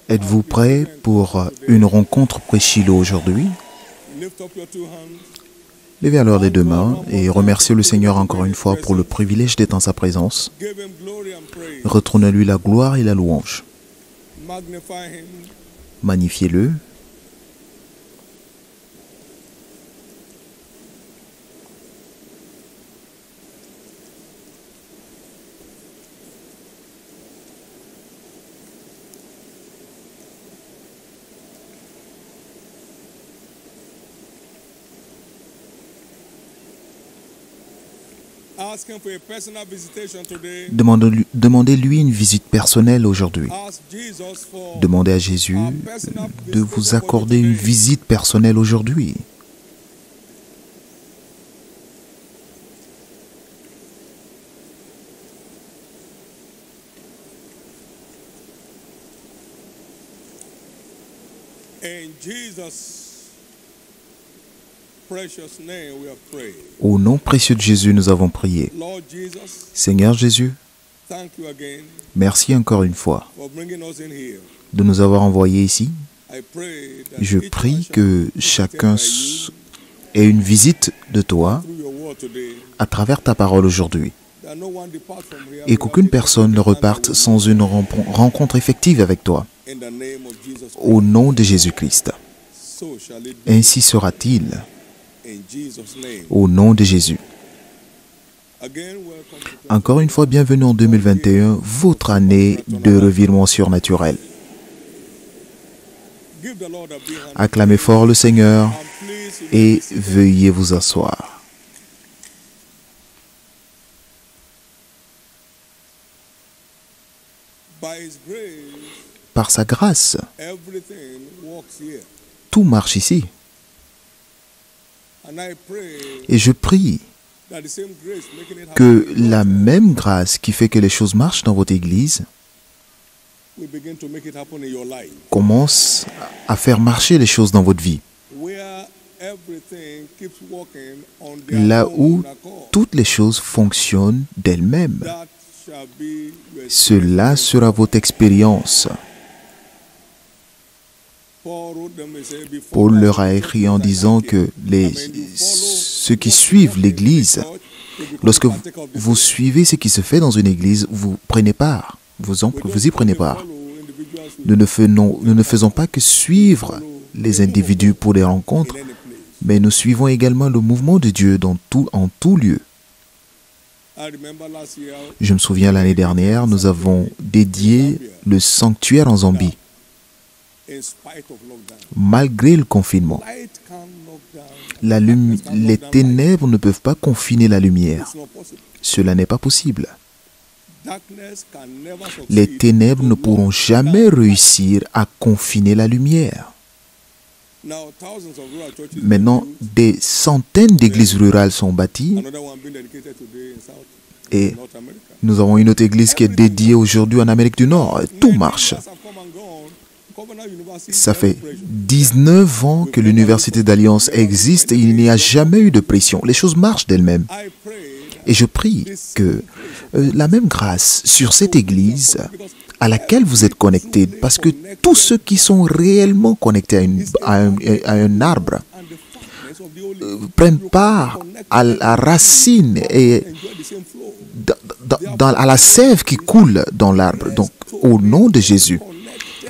Êtes-vous prêt pour une rencontre pré-Shiloh aujourd'hui? Levez alors les deux mains et remerciez le Seigneur encore une fois pour le privilège d'être en sa présence. Retournez-lui la gloire et la louange. Magnifiez-le. Demandez-lui une visite personnelle aujourd'hui. Demandez à Jésus de vous accorder une visite personnelle aujourd'hui. Au nom précieux de Jésus, nous avons prié. Seigneur Jésus, merci encore une fois de nous avoir envoyés ici. Je prie que chacun ait une visite de toi à travers ta parole aujourd'hui et qu'aucune personne ne reparte sans une rencontre effective avec toi. Au nom de Jésus-Christ. Ainsi sera-t-il. Au nom de Jésus. Encore une fois, bienvenue en 2021, votre année de revirement surnaturel. Acclamez fort le Seigneur et veuillez vous asseoir. Par sa grâce, tout marche ici. Et je prie que la même grâce qui fait que les choses marchent dans votre Église commence à faire marcher les choses dans votre vie. Là où toutes les choses fonctionnent d'elles-mêmes. Cela sera votre expérience. Paul leur a écrit en disant que ceux qui suivent l'Église, lorsque vous suivez ce qui se fait dans une Église, vous prenez part, vous y prenez part. Nous ne faisons pas que suivre les individus pour les rencontres, mais nous suivons également le mouvement de Dieu en tout lieu. Je me souviens l'année dernière, nous avons dédié le sanctuaire en Zambie. Malgré le confinement, les ténèbres ne peuvent pas confiner la lumière. Cela n'est pas possible. Les ténèbres ne pourront jamais réussir à confiner la lumière. Maintenant, des centaines d'églises rurales sont bâties et nous avons une autre église qui est dédiée aujourd'hui en Amérique du Nord. Tout marche. Ça fait 19 ans que l'Université d'Alliance existe et il n'y a jamais eu de pression. Les choses marchent d'elles-mêmes. Et je prie que la même grâce sur cette église à laquelle vous êtes connectés, parce que tous ceux qui sont réellement connectés à un arbre prennent part à la racine et à la sève qui coule dans l'arbre. Donc, au nom de Jésus,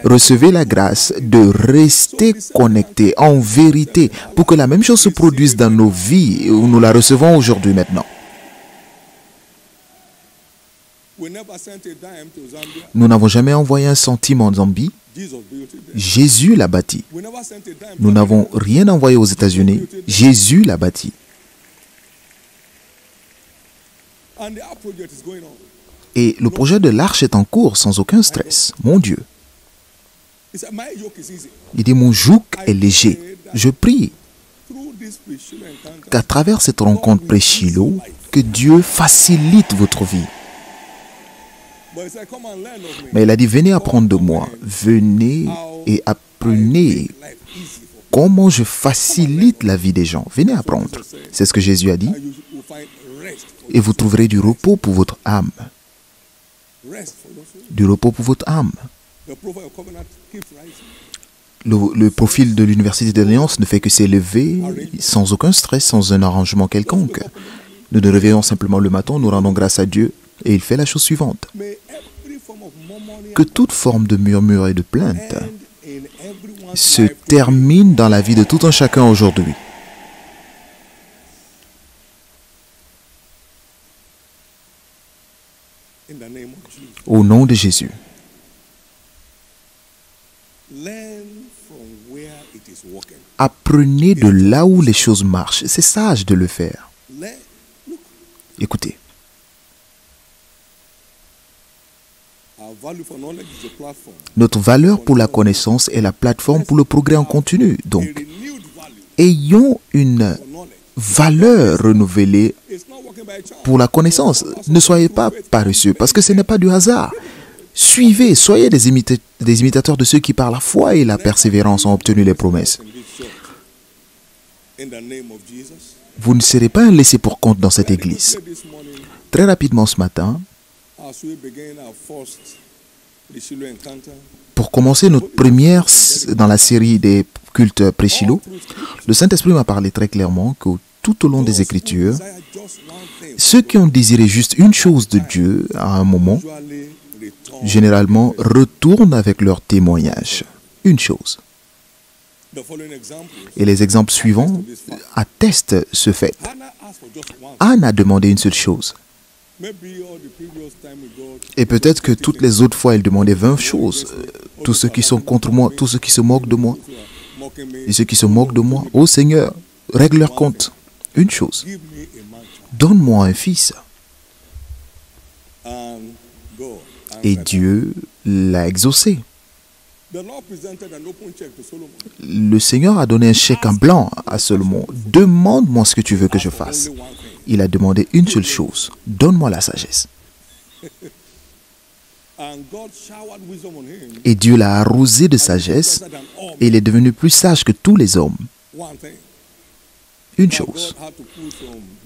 recevez la grâce de rester connectés en vérité pour que la même chose se produise dans nos vies où nous la recevons aujourd'hui maintenant. Nous n'avons jamais envoyé un centime en Zambie. Jésus l'a bâti. Nous n'avons rien envoyé aux États-Unis. Jésus l'a bâti. Et le projet de l'arche est en cours sans aucun stress. Mon Dieu. Il dit, mon joug est léger. Je prie qu'à travers cette rencontre pré-Shiloh, que Dieu facilite votre vie. Mais il a dit, venez apprendre de moi. Venez et apprenez comment je facilite la vie des gens. Venez apprendre. C'est ce que Jésus a dit. Et vous trouverez du repos pour votre âme. Du repos pour votre âme. Le profil de l'Université d'Alliance ne fait que s'élever sans aucun stress, sans un arrangement quelconque. Nous nous réveillons simplement le matin, nous rendons grâce à Dieu et il fait la chose suivante. Que toute forme de murmure et de plainte se termine dans la vie de tout un chacun aujourd'hui. Au nom de Jésus. Apprenez de là où les choses marchent. C'est sage de le faire. Écoutez. Notre valeur pour la connaissance est la plateforme pour le progrès en continu. Donc, ayons une valeur renouvelée pour la connaissance. Ne soyez pas paresseux, parce que ce n'est pas du hasard. Suivez, soyez des imitateurs de ceux qui par la foi et la persévérance ont obtenu les promesses. Vous ne serez pas un laissé pour compte dans cette église. Très rapidement ce matin, pour commencer notre première dans la série des cultes pré-Shiloh, le Saint-Esprit m'a parlé très clairement que tout au long des Écritures, ceux qui ont désiré juste une chose de Dieu à un moment, généralement retournent avec leur témoignage. Une chose. Et les exemples suivants attestent ce fait. Anne a demandé une seule chose. Et peut-être que toutes les autres fois, elle demandait 20 choses. Tous ceux qui sont contre moi, tous ceux qui se moquent de moi. Et ceux qui se moquent de moi, ô Seigneur, règle leur compte. Une chose. Donne-moi un fils. Et Dieu l'a exaucé. Le Seigneur a donné un chèque en blanc à Salomon. Demande-moi ce que tu veux que je fasse. Il a demandé une seule chose. Donne-moi la sagesse. Et Dieu l'a arrosé de sagesse et il est devenu plus sage que tous les hommes. Une chose.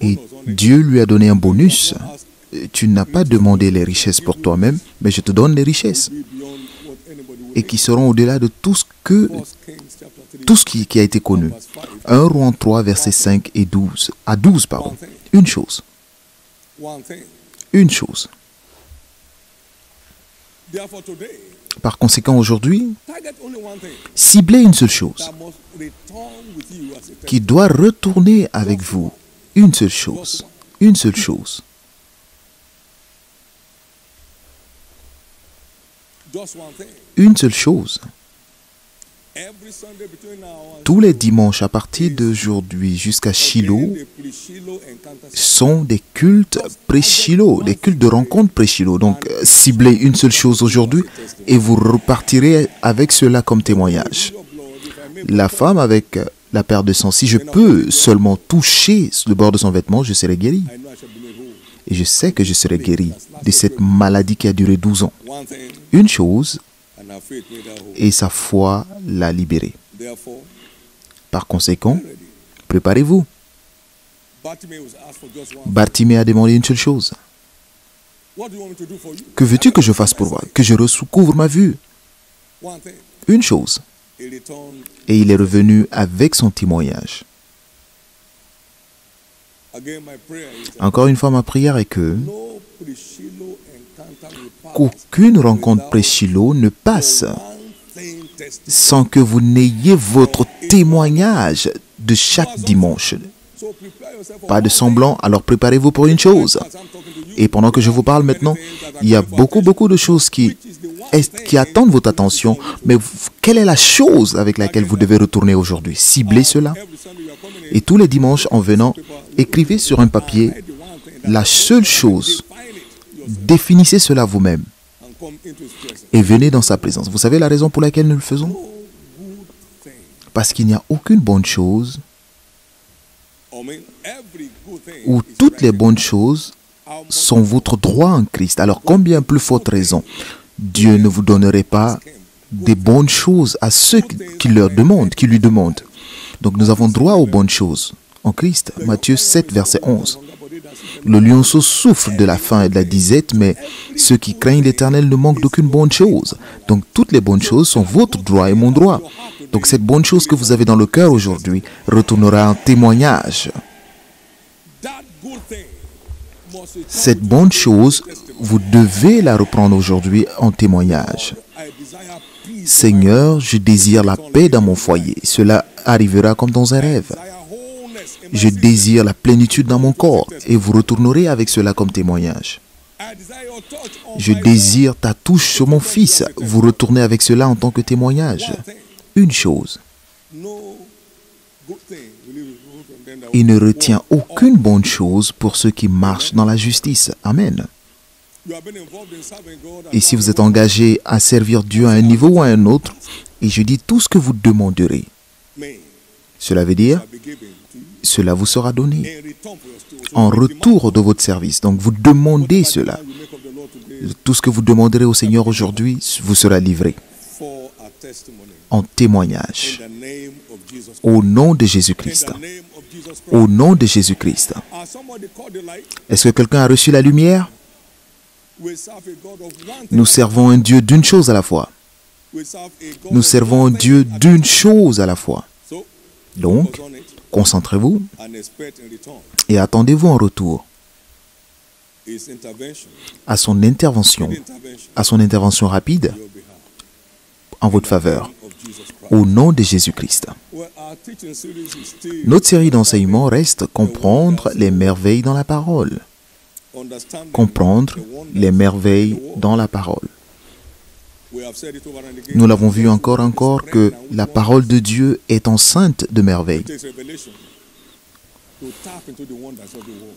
Et Dieu lui a donné un bonus. Tu n'as pas demandé les richesses pour toi-même, mais je te donne les richesses. Et qui seront au-delà de tout ce qui a été connu. 1 Roi 3, versets 5 et 12. À 12, pardon. Une chose. Une chose. Par conséquent, aujourd'hui, ciblez une seule chose qui doit retourner avec vous. Une seule chose. Une seule chose. Une seule chose. Tous les dimanches à partir d'aujourd'hui jusqu'à Shiloh sont des cultes pré-Shiloh, des cultes de rencontre pré-Shiloh. Donc, ciblez une seule chose aujourd'hui et vous repartirez avec cela comme témoignage. La femme avec la paire de sang, si je peux seulement toucher le bord de son vêtement, je serai guéri. Et je sais que je serai guéri de cette maladie qui a duré 12 ans. Une chose, et sa foi l'a libéré. Par conséquent, préparez-vous. Bartimée a demandé une seule chose. Que veux-tu que je fasse pour toi? Que je recouvre ma vue? Une chose. Et il est revenu avec son témoignage. Encore une fois, ma prière est que qu'aucune rencontre pré-Shiloh ne passe sans que vous n'ayez votre témoignage de chaque dimanche. Pas de semblant, alors préparez-vous pour une chose. Et pendant que je vous parle maintenant, il y a beaucoup de choses qui attendent votre attention, mais quelle est la chose avec laquelle vous devez retourner aujourd'hui? Ciblez cela. Et tous les dimanches, en venant, écrivez sur un papier la seule chose. Définissez cela vous-même. Et venez dans sa présence. Vous savez la raison pour laquelle nous le faisons? Parce qu'il n'y a aucune bonne chose où toutes les bonnes choses sont votre droit en Christ. Alors combien plus forte raison Dieu ne vous donnerait pas des bonnes choses à ceux qui lui demandent. Donc nous avons droit aux bonnes choses en Christ. Matthieu 7, verset 11. Le lionceau souffre de la faim et de la disette, mais ceux qui craignent l'Éternel ne manquent d'aucune bonne chose. Donc toutes les bonnes choses sont votre droit et mon droit. Donc cette bonne chose que vous avez dans le cœur aujourd'hui retournera en témoignage. Cette bonne chose, vous devez la reprendre aujourd'hui en témoignage. Seigneur, je désire la paix dans mon foyer. Cela arrivera comme dans un rêve. Je désire la plénitude dans mon corps et vous retournerez avec cela comme témoignage. Je désire ta touche sur mon fils. Vous retournez avec cela en tant que témoignage. Une chose. Il ne retient aucune bonne chose pour ceux qui marchent dans la justice. Amen. Et si vous êtes engagé à servir Dieu à un niveau ou à un autre, et je dis tout ce que vous demanderez, cela veut dire, cela vous sera donné en retour de votre service. Donc vous demandez cela. Tout ce que vous demanderez au Seigneur aujourd'hui vous sera livré en témoignage. Au nom de Jésus-Christ. Au nom de Jésus-Christ. Est-ce que quelqu'un a reçu la lumière? Nous servons un Dieu d'une chose à la fois. Nous servons un Dieu d'une chose à la fois. Donc, concentrez-vous et attendez-vous en retour à son intervention rapide en votre faveur, au nom de Jésus-Christ. Notre série d'enseignements reste comprendre les merveilles dans la parole. Comprendre les merveilles dans la parole. Nous l'avons vu encore que la parole de Dieu est enceinte de merveilles.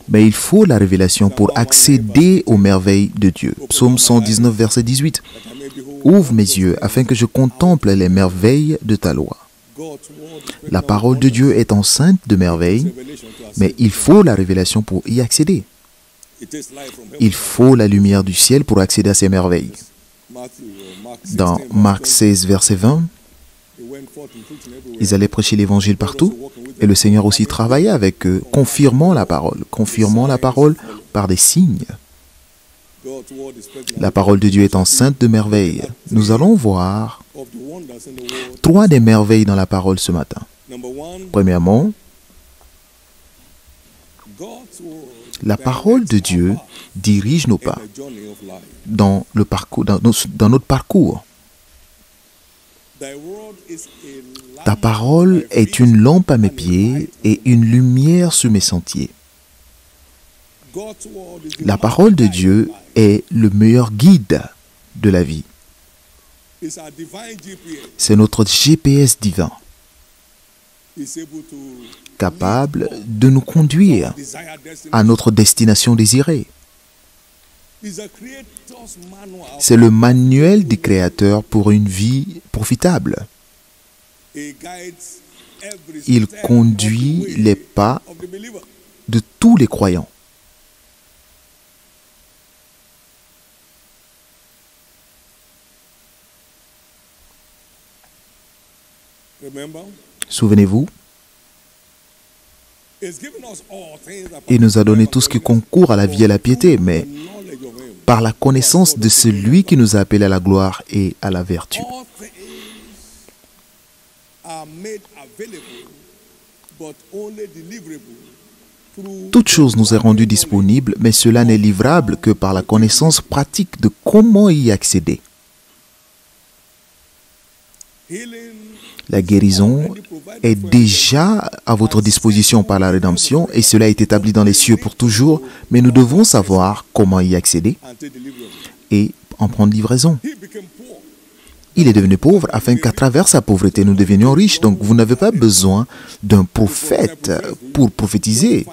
Mais il faut la révélation pour accéder aux merveilles de Dieu. Psaume 119, verset 18. Ouvre mes yeux afin que je contemple les merveilles de ta loi. La parole de Dieu est enceinte de merveilles, mais il faut la révélation pour y accéder. Il faut la lumière du ciel pour accéder à ces merveilles. Dans Marc 16, verset 20, ils allaient prêcher l'évangile partout et le Seigneur aussi travaillait avec eux, confirmant la parole par des signes. La parole de Dieu est enceinte de merveilles. Nous allons voir 3 des merveilles dans la parole ce matin. Premièrement, la parole de Dieu dirige nos pas dans notre parcours. Ta parole est une lampe à mes pieds et une lumière sur mes sentiers. La parole de Dieu est le meilleur guide de la vie. C'est notre GPS divin, capable de nous conduire à notre destination désirée. C'est le manuel du Créateur pour une vie profitable. Il conduit les pas de tous les croyants. Souvenez-vous, il nous a donné tout ce qui concourt à la vie et à la piété, mais par la connaissance de celui qui nous a appelés à la gloire et à la vertu. Toute chose nous est rendue disponible, mais cela n'est livrable que par la connaissance pratique de comment y accéder. La guérison est déjà à votre disposition par la rédemption et cela est établi dans les cieux pour toujours, mais nous devons savoir comment y accéder et en prendre livraison. Il est devenu pauvre afin qu'à travers sa pauvreté nous devenions riches. Donc vous n'avez pas besoin d'un prophète pour prophétiser.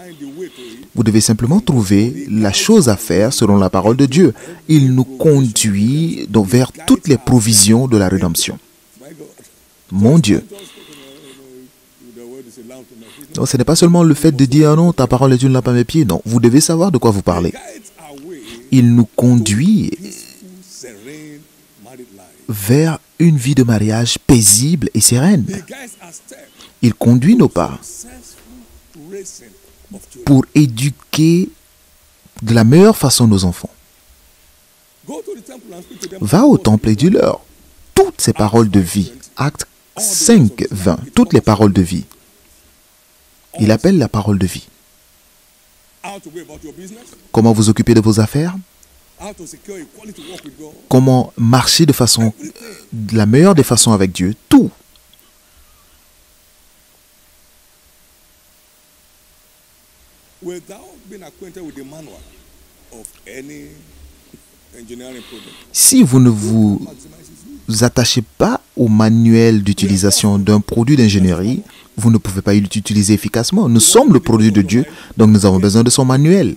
Vous devez simplement trouver la chose à faire selon la parole de Dieu. Il nous conduit donc vers toutes les provisions de la rédemption. Mon Dieu. Donc, ce n'est pas seulement le fait de dire « Ah non, ta parole est une lampe à mes pieds ». Non, vous devez savoir de quoi vous parlez. Il nous conduit vers une vie de mariage paisible et sereine. Il conduit nos pas pour éduquer de la meilleure façon nos enfants. Va au temple et dis-leur toutes ces paroles de vie. Acte 5, 20. Toutes les paroles de vie. Il appelle la parole de vie. Comment vous occuper de vos affaires? Comment marcher de la meilleure des façons avec Dieu? Tout. Si vous ne vous attachez pas au manuel d'utilisation d'un produit d'ingénierie, vous ne pouvez pas l'utiliser efficacement. Nous sommes le produit de Dieu, donc nous avons besoin de son manuel.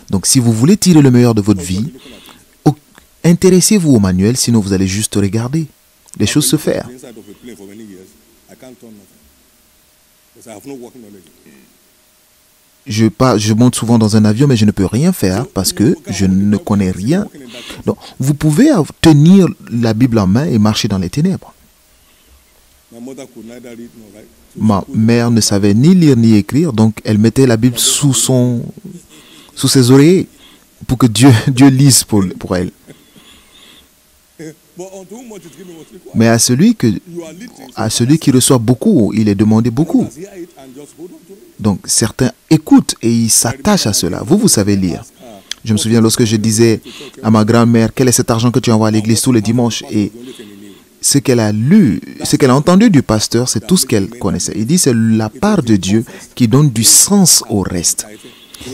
Donc si vous voulez tirer le meilleur de votre vie, intéressez-vous au manuel, sinon vous allez juste regarder les choses se faire. Je monte souvent dans un avion, mais je ne peux rien faire parce que je ne connais rien. Donc, vous pouvez tenir la Bible en main et marcher dans les ténèbres. Ma mère ne savait ni lire ni écrire, donc elle mettait la Bible sous ses oreillers pour que Dieu lise pour elle. Mais à celui qui reçoit beaucoup, il est demandé beaucoup. Donc certains écoutent et ils s'attachent à cela. Vous savez lire. Je me souviens lorsque je disais à ma grand-mère, quel est cet argent que tu envoies à l'église tous les dimanches? Et ce qu'elle a lu, ce qu'elle a entendu du pasteur, c'est tout ce qu'elle connaissait. Il dit, c'est la part de Dieu qui donne du sens au reste.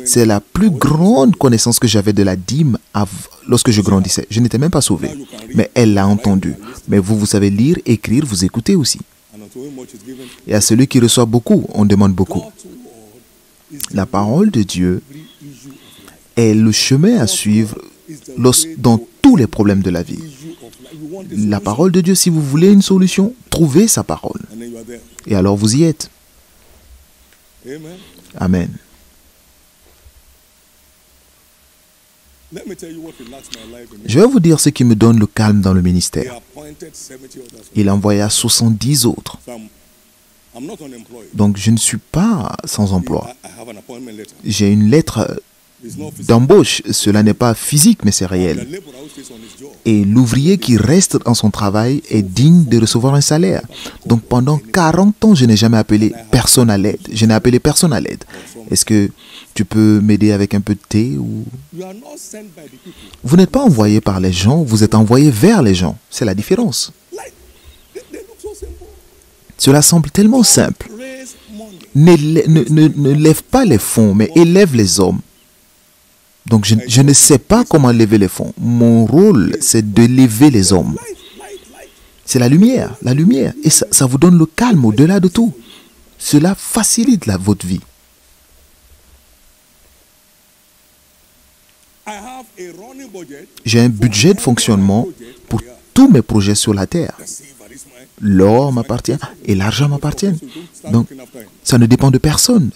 C'est la plus grande connaissance que j'avais de la dîme lorsque je grandissais. Je n'étais même pas sauvé. Mais elle l'a entendu. Mais vous savez lire, écrire, vous écoutez aussi. Et à celui qui reçoit beaucoup, on demande beaucoup. La parole de Dieu est le chemin à suivre dans tous les problèmes de la vie. La parole de Dieu, si vous voulez une solution, trouvez sa parole. Et alors vous y êtes. Amen. Je vais vous dire ce qui me donne le calme dans le ministère. Il envoya 70 autres. Donc je ne suis pas sans emploi. J'ai une lettre d'embauche. Cela n'est pas physique, mais c'est réel. Et l'ouvrier qui reste dans son travail est digne de recevoir un salaire. Donc pendant 40 ans, je n'ai jamais appelé personne à l'aide. Je n'ai appelé personne à l'aide. Est-ce que tu peux m'aider avec un peu de thé ou... Vous n'êtes pas envoyé par les gens, vous êtes envoyé vers les gens. C'est la différence. Cela semble tellement simple. Ne lève pas les fonds, mais élève les hommes. Donc je ne sais pas comment lever les fonds. Mon rôle, c'est de lever les hommes. C'est la lumière. Et ça vous donne le calme au-delà de tout. Cela facilite votre vie. J'ai un budget de fonctionnement pour tous mes projets sur la terre. L'or m'appartient et l'argent m'appartient. Donc, ça ne dépend de personne.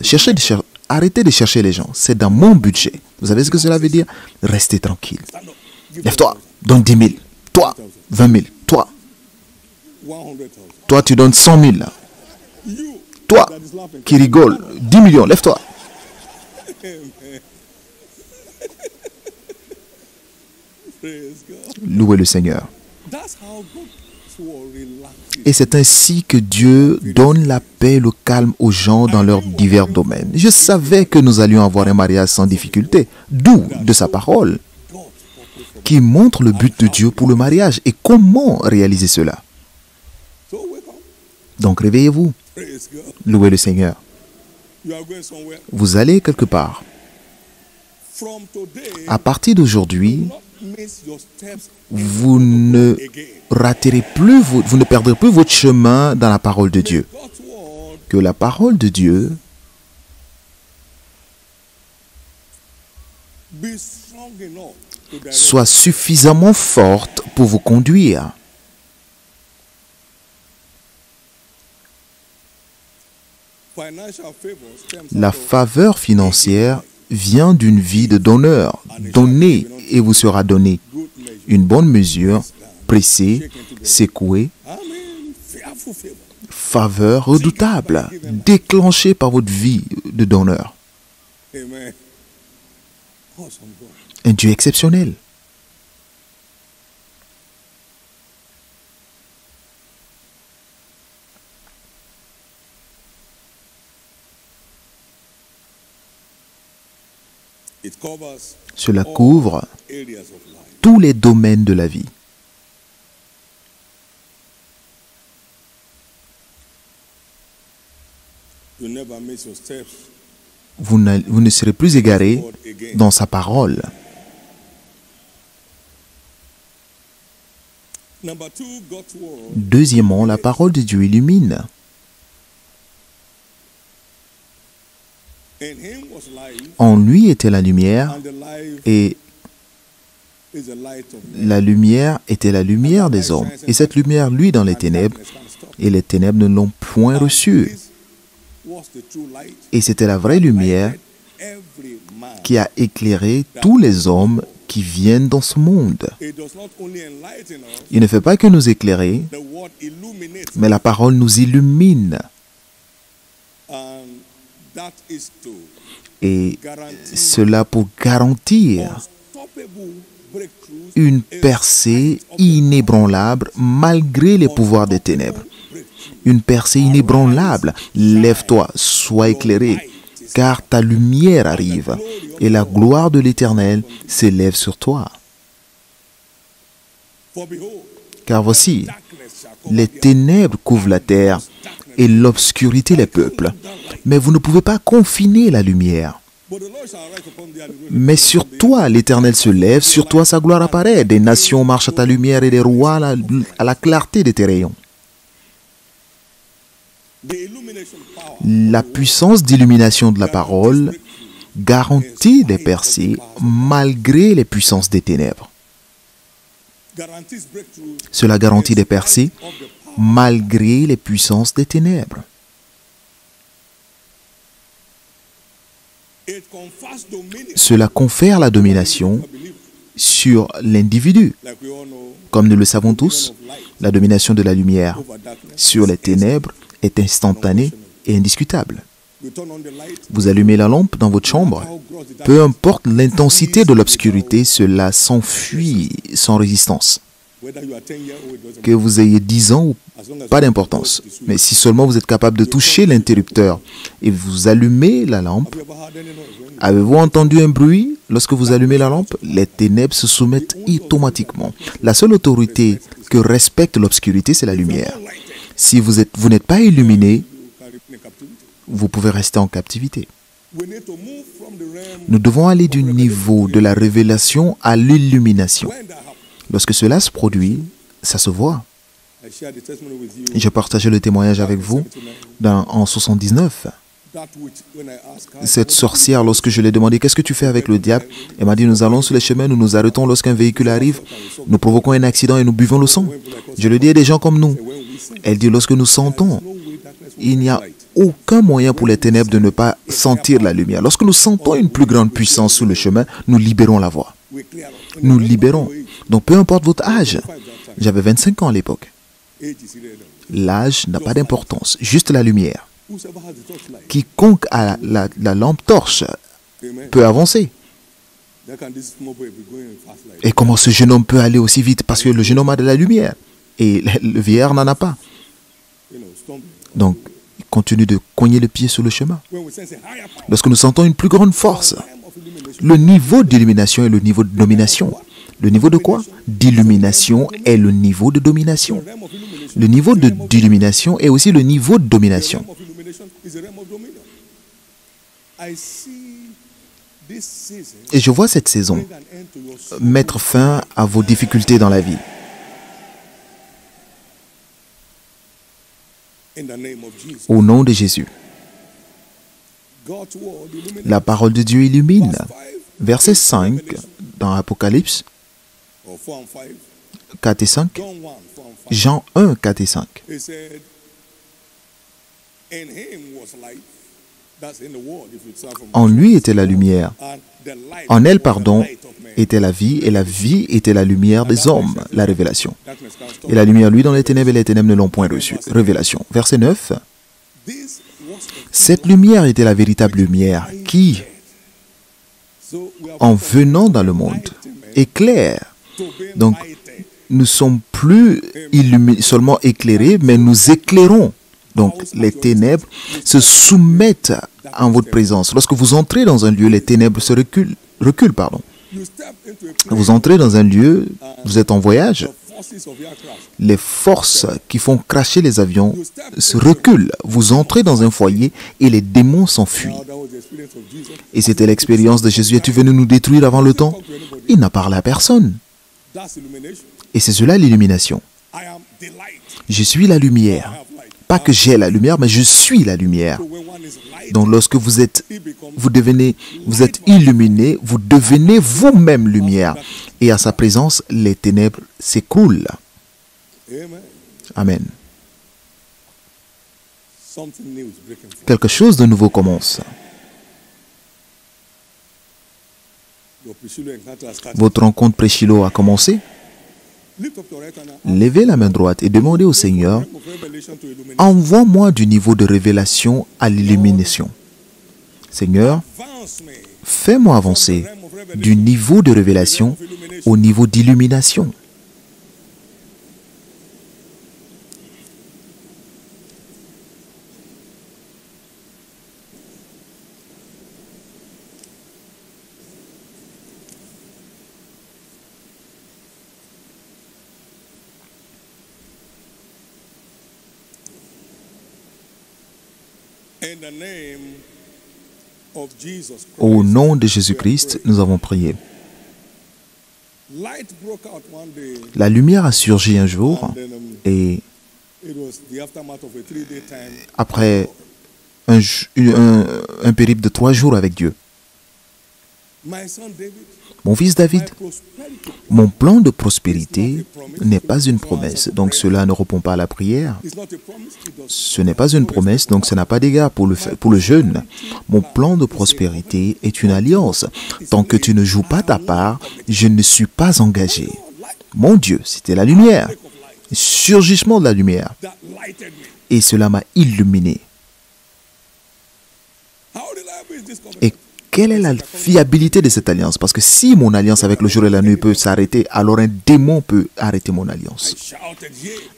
Arrêtez de chercher les gens. C'est dans mon budget. Vous savez ce que cela veut dire? Restez tranquille. Lève-toi, donne 10 000. Toi, 20 000. Toi, tu donnes 100 000. Toi, qui rigole, 10 millions. Lève-toi. Louez le Seigneur. Et c'est ainsi que Dieu donne la paix, le calme aux gens dans leurs divers domaines. Je savais que nous allions avoir un mariage sans difficulté, d'où de sa parole, qui montre le but de Dieu pour le mariage et comment réaliser cela. Donc réveillez-vous, louez le Seigneur. Vous allez quelque part. À partir d'aujourd'hui, vous ne raterez plus, vous ne perdrez plus votre chemin dans la parole de Dieu. Que la parole de Dieu soit suffisamment forte pour vous conduire. La faveur financière vient d'une vie de donneur. Donnez et vous sera donné. Une bonne mesure, pressée, secouée. Faveur redoutable, déclenchée par votre vie de donneur. Un Dieu exceptionnel. Cela couvre tous les domaines de la vie. Vous ne serez plus égarés dans sa parole. Deuxièmement, la parole de Dieu illumine. En lui était la lumière, et la lumière était la lumière des hommes. Et cette lumière, lui, dans les ténèbres, et les ténèbres ne l'ont point reçue. Et c'était la vraie lumière qui a éclairé tous les hommes qui viennent dans ce monde. Il ne fait pas que nous éclairer, mais la parole nous illumine. Et cela pour garantir une percée inébranlable malgré les pouvoirs des ténèbres. Une percée inébranlable. Lève-toi, sois éclairé, car ta lumière arrive et la gloire de l'Éternel s'élève sur toi. Car voici, les ténèbres couvrent la terre et l'obscurité les peuples. Mais vous ne pouvez pas confiner la lumière. Mais sur toi, l'Éternel se lève, sur toi sa gloire apparaît. Des nations marchent à ta lumière et des rois à la clarté de tes rayons. La puissance d'illumination de la parole garantit des percées malgré les puissances des ténèbres. Cela garantit des percées malgré les puissances des ténèbres. Cela confère la domination sur l'individu. Comme nous le savons tous, la domination de la lumière sur les ténèbres est instantanée et indiscutable. Vous allumez la lampe dans votre chambre, peu importe l'intensité de l'obscurité, cela s'enfuit sans résistance. Que vous ayez 10 ans ou pas d'importance. Mais si seulement vous êtes capable de toucher l'interrupteur et vous allumez la lampe, avez-vous entendu un bruit lorsque vous allumez la lampe? Les ténèbres se soumettent automatiquement. La seule autorité que respecte l'obscurité, c'est la lumière. Si vous n'êtes pas illuminé, vous pouvez rester en captivité. Nous devons aller du niveau de la révélation à l'illumination. Lorsque cela se produit, ça se voit. J'ai partagé le témoignage avec vous en 79. Cette sorcière, lorsque je lui ai demandé « Qu'est-ce que tu fais avec le diable ?» Elle m'a dit « Nous allons sur les chemins, nous nous arrêtons lorsqu'un véhicule arrive, nous provoquons un accident et nous buvons le sang. » Je lui ai dit « Il y a des gens comme nous. » Elle dit « Lorsque nous sentons, il n'y a aucun moyen pour les ténèbres de ne pas sentir la lumière. Lorsque nous sentons une plus grande puissance sur le chemin, nous libérons la voie. Nous libérons. Donc peu importe votre âge. J'avais 25 ans à l'époque. L'âge n'a pas d'importance, juste la lumière. Quiconque a la lampe torche peut avancer. Et comment ce jeune homme peut aller aussi vite? Parce que le jeune homme a de la lumière et le vieillard n'en a pas. Donc, il continue de cogner le pied sur le chemin. Lorsque nous sentons une plus grande force, le niveau d'illumination est le niveau de domination. Le niveau de quoi? D'illumination est le niveau de domination. Le niveau d'illumination est aussi le niveau de domination. Et je vois cette saison mettre fin à vos difficultés dans la vie. Au nom de Jésus. La parole de Dieu illumine. Verset 5 dans Apocalypse 4 et 5. Jean 1, 4 et 5. En lui était la lumière. En elle, était la vie, et la vie était la lumière des hommes, la révélation. Et la lumière, lui, dans les ténèbres, et les ténèbres ne l'ont point reçue. Révélation. Verset 9. Cette lumière était la véritable lumière qui en venant dans le monde, éclaire. Donc, nous ne sommes plus seulement éclairés, mais nous éclairons. Donc, les ténèbres se soumettent en votre présence. Lorsque vous entrez dans un lieu, les ténèbres se reculent. Vous entrez dans un lieu, vous êtes en voyage, les forces qui font cracher les avions se reculent. Vous entrez dans un foyer et les démons s'enfuient. Et c'était l'expérience de Jésus. Es-tu venu nous détruire avant le temps? Il n'a parlé à personne. Et c'est cela l'illumination. Je suis la lumière. Pas que j'ai la lumière, mais je suis la lumière. Donc lorsque vous êtes illuminé, vous devenez vous-même lumière. Et à sa présence, les ténèbres s'écroulent. Amen. Quelque chose de nouveau commence. Votre rencontre pré-Shiloh a commencé. Levez la main droite et demandez au Seigneur, envoie-moi du niveau de révélation à l'illumination. Seigneur, fais-moi avancer du niveau de révélation au niveau d'illumination. Au nom de Jésus-Christ, nous avons prié. La lumière a surgi un jour et après un périple de 3 jours avec Dieu. Mon fils David, mon plan de prospérité n'est pas une promesse, donc cela ne répond pas à la prière. Ce n'est pas une promesse, donc ça n'a pas d'égard pour le jeûne. Mon plan de prospérité est une alliance. Tant que tu ne joues pas ta part, je ne suis pas engagé. Mon Dieu, c'était la lumière, le surgissement de la lumière. Et cela m'a illuminé. Et quelle est la fiabilité de cette alliance? Parce que si mon alliance avec le jour et la nuit peut s'arrêter, alors un démon peut arrêter mon alliance.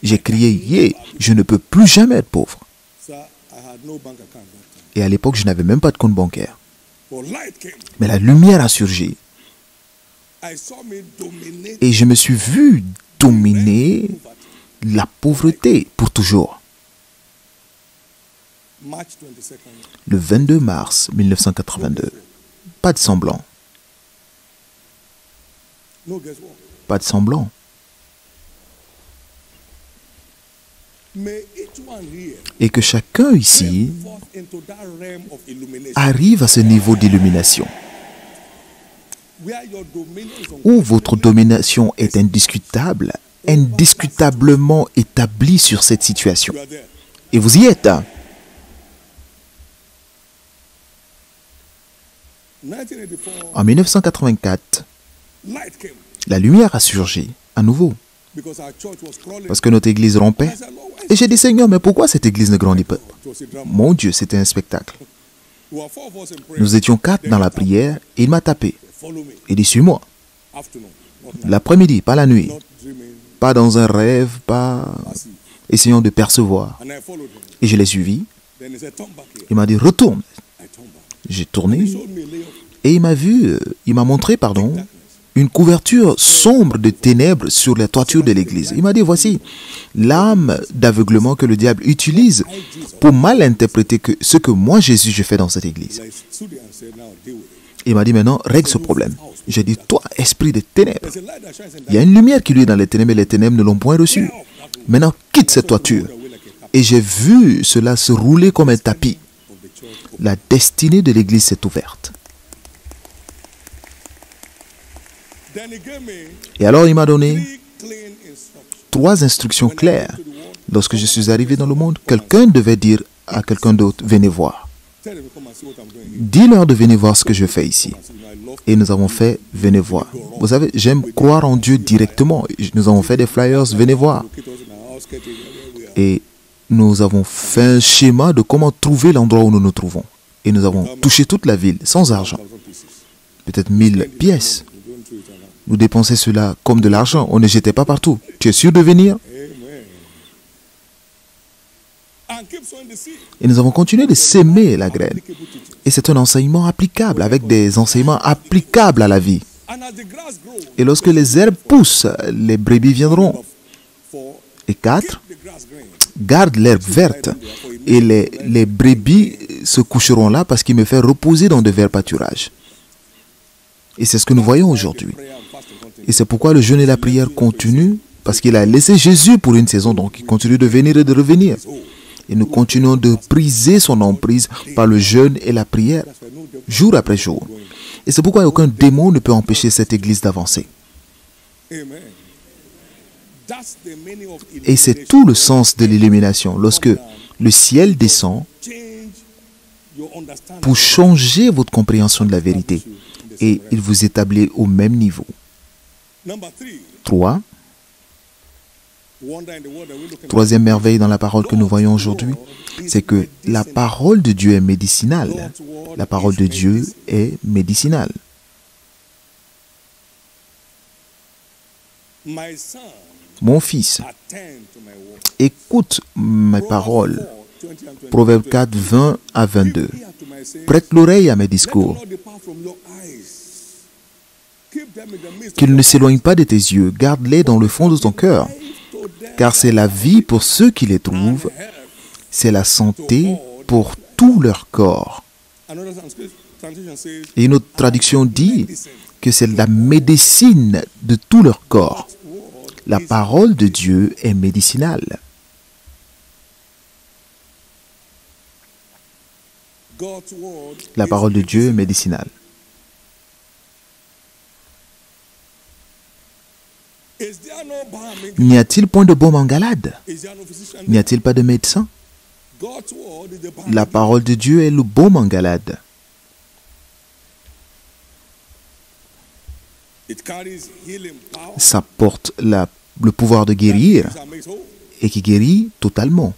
J'ai crié, yeah, je ne peux plus jamais être pauvre. Et à l'époque, je n'avais même pas de compte bancaire. Mais la lumière a surgi. Et je me suis vu dominer la pauvreté pour toujours. Le 22 mars 1982. Pas de semblant. Pas de semblant. Et que chacun ici arrive à ce niveau d'illumination où votre domination est indiscutable, indiscutablement établie sur cette situation. Et vous y êtes. En 1984, la lumière a surgi à nouveau. Parce que notre église rompait. Et j'ai dit, Seigneur, mais pourquoi cette église ne grandit pas? Mon Dieu, c'était un spectacle. Nous étions 4 dans la prière et il m'a tapé. Il dit, suis-moi. L'après-midi, pas la nuit. Pas dans un rêve, pas essayant de percevoir. Et je l'ai suivi. Il m'a dit, retourne. J'ai tourné et il m'a montré, une couverture sombre de ténèbres sur les toitures de l'église. Il m'a dit, voici l'arme d'aveuglement que le diable utilise pour mal interpréter ce que moi, Jésus, je fais dans cette église. Il m'a dit, maintenant, règle ce problème. J'ai dit, toi, esprit de ténèbres, il y a une lumière qui lui est dans les ténèbres et les ténèbres ne l'ont point reçue. Maintenant, quitte cette toiture. Et j'ai vu cela se rouler comme un tapis. La destinée de l'église s'est ouverte. Et alors il m'a donné 3 instructions claires. Lorsque je suis arrivé dans le monde, quelqu'un devait dire à quelqu'un d'autre, venez voir. Dis-leur de venir voir ce que je fais ici. Et nous avons fait, venez voir. Vous savez, j'aime croire en Dieu directement. Nous avons fait des flyers, venez voir. Et nous avons fait un schéma de comment trouver l'endroit où nous nous trouvons. Et nous avons touché toute la ville, sans argent. peut-être 1000 pièces. Nous dépensions cela comme de l'argent. On ne jetait pas partout. Tu es sûr de venir? Et nous avons continué de s'aimer la graine. Et c'est un enseignement applicable, avec des enseignements applicables à la vie. Et lorsque les herbes poussent, les brebis viendront. Et 4, garde l'herbe verte. Et les brebis se coucheront là parce qu'il me fait reposer dans de verts pâturages. Et c'est ce que nous voyons aujourd'hui. Et c'est pourquoi le jeûne et la prière continuent, parce qu'il a laissé Jésus pour une saison, donc il continue de venir et de revenir. Et nous continuons de briser son emprise par le jeûne et la prière, jour après jour. Et c'est pourquoi aucun démon ne peut empêcher cette église d'avancer. Et c'est tout le sens de l'illumination. Lorsque le ciel descend pour changer votre compréhension de la vérité, et il vous établit au même niveau. 3. Troisième merveille dans la parole que nous voyons aujourd'hui, c'est que la parole de Dieu est médicinale. La parole de Dieu est médicinale. Mon fils, écoute mes paroles. Proverbe 4, 20 à 22. Prête l'oreille à mes discours. Qu'ils ne s'éloignent pas de tes yeux, garde-les dans le fond de ton cœur, car c'est la vie pour ceux qui les trouvent, c'est la santé pour tout leur corps. Et une autre traduction dit que c'est la médecine de tout leur corps. La parole de Dieu est médicinale. La parole de Dieu est médicinale. N'y a-t-il point de baume en Galade? N'y a-t-il pas de médecin? La parole de Dieu est le baume en Galade. Ça porte le pouvoir de guérir et qui guérit totalement.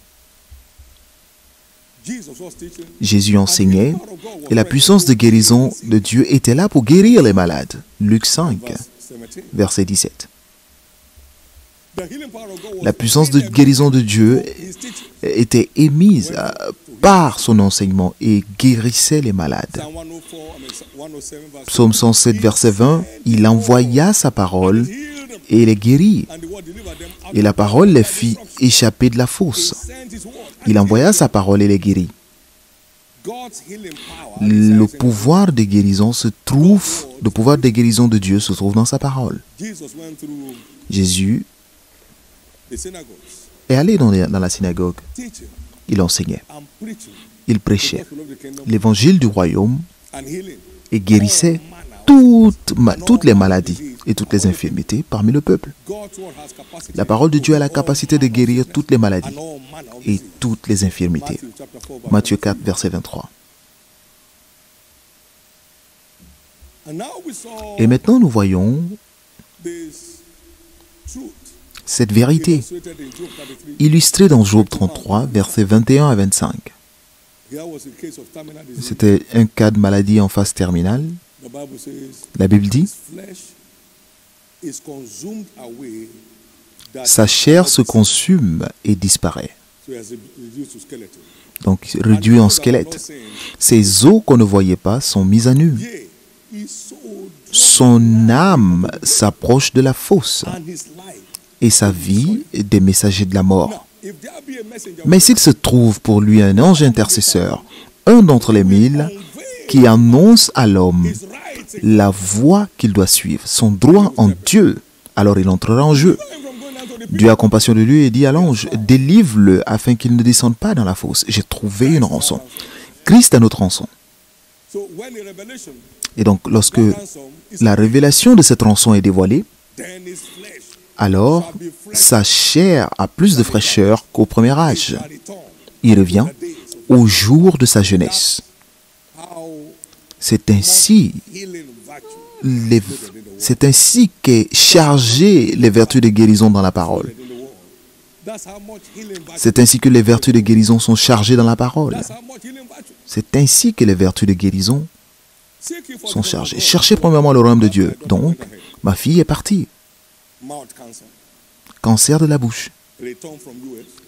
Jésus enseignait et la puissance de guérison de Dieu était là pour guérir les malades. Luc 5, verset 17. La puissance de guérison de Dieu était émise par son enseignement et guérissait les malades. Psaume 107, verset 20, il envoya sa parole et les guérit. Et la parole les fit échapper de la fosse. Il envoya sa parole et les guérit. Le pouvoir de guérison de Dieu se trouve dans sa parole. Jésus est allé dans la synagogue. Il enseignait. Il prêchait l'évangile du royaume et guérissait toutes les maladies et toutes les infirmités parmi le peuple. La parole de Dieu a la capacité de guérir toutes les maladies et toutes les infirmités. Matthieu 4, verset 23. Et maintenant nous voyons cette vérité illustrée dans Job 33, versets 21 à 25. C'était un cas de maladie en phase terminale. La Bible dit, sa chair se consume et disparaît. Donc réduit en squelette. Ses os qu'on ne voyait pas sont mis à nu. Son âme s'approche de la fosse et sa vie des messagers de la mort. Mais s'il se trouve pour lui un ange intercesseur, un d'entre les 1000, qui annonce à l'homme la voie qu'il doit suivre, son droit en Dieu, alors il entrera en jeu. Dieu a compassion de lui et dit à l'ange, délivre-le afin qu'il ne descende pas dans la fosse. J'ai trouvé une rançon. Christ est notre rançon. Et donc, lorsque la révélation de cette rançon est dévoilée, alors sa chair a plus de fraîcheur qu'au premier âge. Il revient au jour de sa jeunesse. C'est ainsi qu'est chargé les vertus de guérison dans la parole. C'est ainsi que les vertus de guérison sont chargées dans la parole. C'est ainsi que les vertus de guérison sont chargés. Cherchez premièrement le royaume de Dieu. Donc, ma fille est partie. Cancer de la bouche.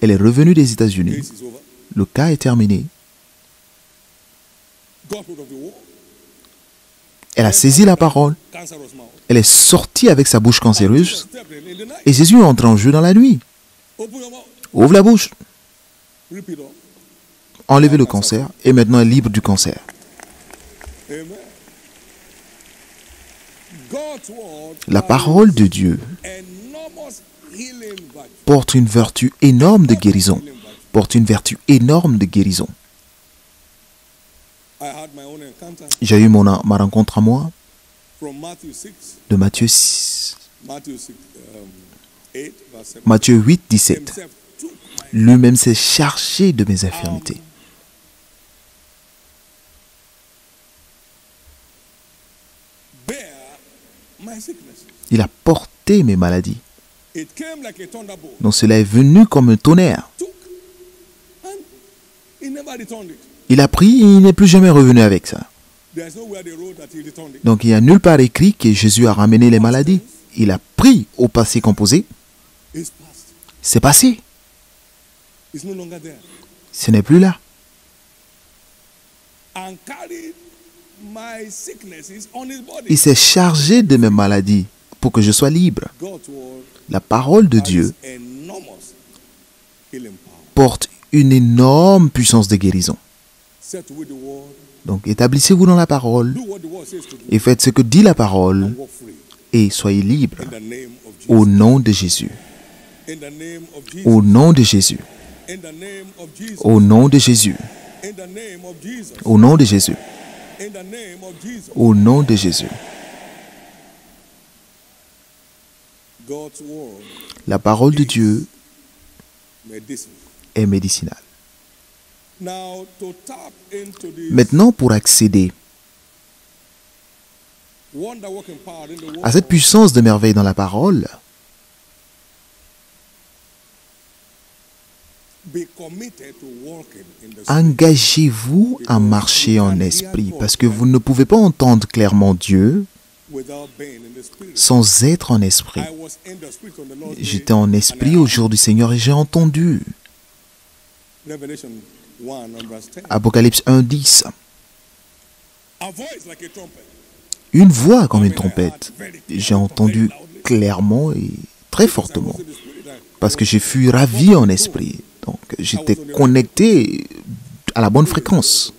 Elle est revenue des États-Unis. Le cas est terminé. Elle a saisi la parole. Elle est sortie avec sa bouche cancéreuse. Et Jésus est entré en jeu dans la nuit. Ouvre la bouche. Enlevez le cancer. Et maintenant elle est libre du cancer. La parole de Dieu porte une vertu énorme de guérison. Porte une vertu énorme de guérison. J'ai eu ma rencontre à moi de Matthieu 6. Matthieu 8, 17. Lui-même s'est chargé de mes infirmités. Il a porté mes maladies. Donc cela est venu comme un tonnerre. Il a pris et il n'est plus jamais revenu avec ça. Donc il n'y a nulle part écrit que Jésus a ramené les maladies. Il a pris au passé composé. C'est passé. Ce n'est plus là. Il s'est chargé de mes maladies pour que je sois libre. La parole de Dieu porte une énorme puissance de guérison. Donc établissez-vous dans la parole et faites ce que dit la parole et soyez libres au nom de Jésus. Au nom de Jésus. Au nom de Jésus. Au nom de Jésus. Au nom de Jésus. La parole de Dieu est médicinale. Maintenant, pour accéder à cette puissance de merveille dans la parole, engagez-vous à marcher en esprit, parce que vous ne pouvez pas entendre clairement Dieu sans être en esprit. J'étais en esprit au jour du Seigneur et j'ai entendu. Apocalypse 1, 10. Une voix comme une trompette. J'ai entendu clairement et très fortement, parce que je fus ravi en esprit. Donc j'étais connecté à la bonne fréquence.